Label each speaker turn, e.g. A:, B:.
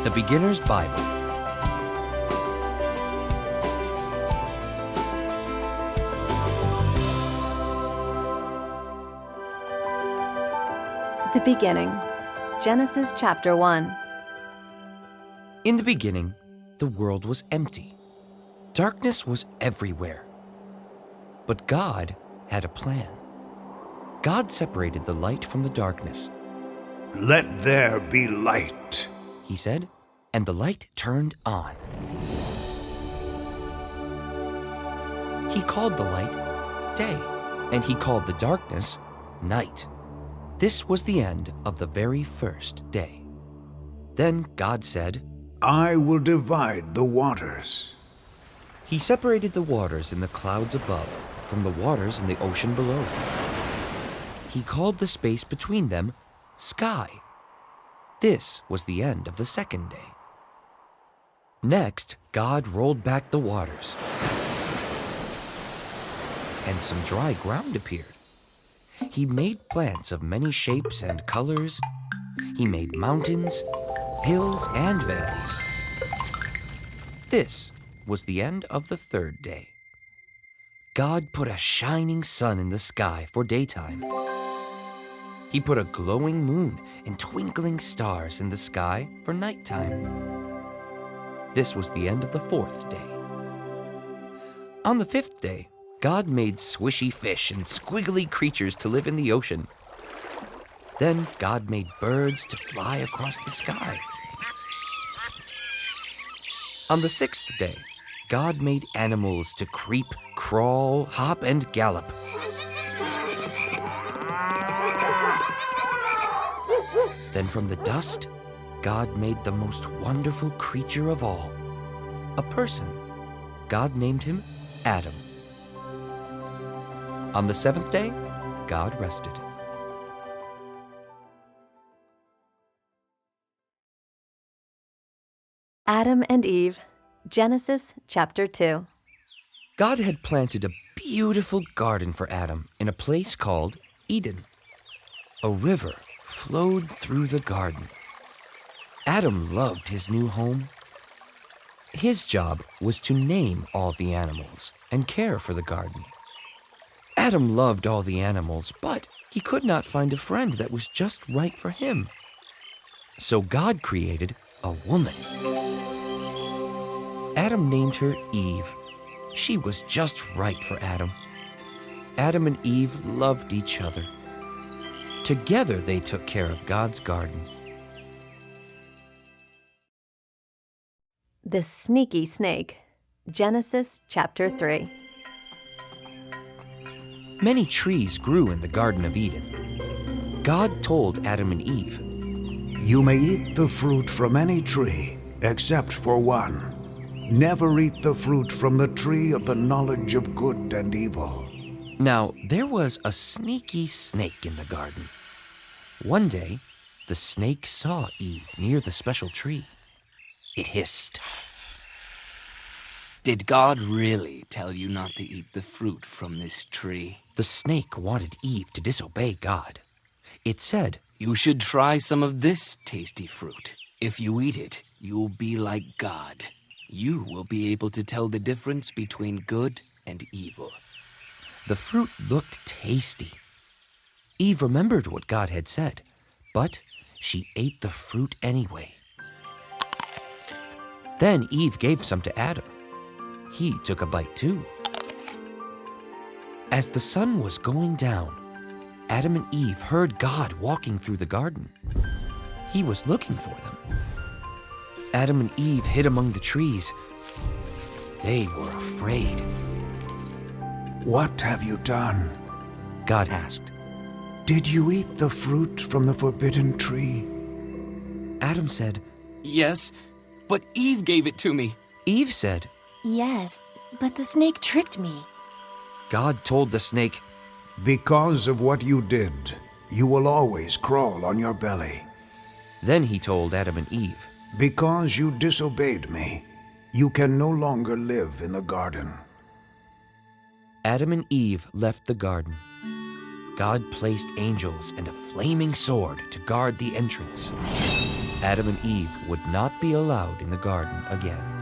A: The Beginner's Bible.
B: The beginning. Genesis chapter 1.
A: In the beginning, the world was empty. Darkness was everywhere. But God had a plan. God separated the light from the darkness.
C: "Let there be light,"
A: he said, and the light turned on. He called the light day, and he called the darkness night. This was the end of the very first day. Then God said,
C: "I will divide the waters."
A: He separated the waters in the clouds above from the waters in the ocean below. He called the space between them sky. This was the end of the second day. Next, God rolled back the waters, and some dry ground appeared. He made plants of many shapes and colors. He made mountains, hills, and valleys. This was the end of the third day. God put a shining sun in the sky for daytime. He put a glowing moon and twinkling stars in the sky for nighttime. This was the end of the fourth day. On the fifth day, God made swishy fish and squiggly creatures to live in the ocean. Then God made birds to fly across the sky. On the sixth day, God made animals to creep, crawl, hop, and gallop. Then from the dust, God made the most wonderful creature of all, a person. God named him Adam. On the seventh day, God rested.
B: Adam and Eve. Genesis chapter 2.
A: God had planted a beautiful garden for Adam in a place called Eden. A river flowed through the garden. Adam loved his new home. His job was to name all the animals and care for the garden. Adam loved all the animals, but he could not find a friend that was just right for him. So God created a woman. Adam named her Eve. She was just right for Adam. Adam and Eve loved each other. Together they took care of God's garden.
B: The sneaky snake. Genesis chapter 3.
A: Many trees grew in the Garden of Eden. God told Adam and Eve,
C: "You may eat the fruit from any tree, except for one. Never eat the fruit from the tree of the knowledge of good and evil."
A: Now, there was a sneaky snake in the garden. One day, the snake saw Eve near the special tree. It hissed.
D: "Did God really tell you not to eat the fruit from this tree?"
A: The snake wanted Eve to disobey God. It said,
D: "You should try some of this tasty fruit. If you eat it, you'll be like God. You will be able to tell the difference between good and evil."
A: The fruit looked tasty. Eve remembered what God had said, but she ate the fruit anyway. Then Eve gave some to Adam. He took a bite too. As the sun was going down, Adam and Eve heard God walking through the garden. He was looking for them. Adam and Eve hid among the trees. They were afraid.
C: "What have you done?"
A: God asked.
C: "Did you eat the fruit from the forbidden tree?"
A: Adam said.
D: "Yes, but Eve gave it to me."
A: Eve said.
E: "Yes, but the snake tricked me."
A: God told the snake,
C: "Because of what you did, you will always crawl on your belly.
A: Then he told Adam and Eve,
C: Because you disobeyed me, you can no longer live in the garden."
A: Adam and Eve left the garden. God placed angels and a flaming sword to guard the entrance. Adam and Eve would not be allowed in the garden again.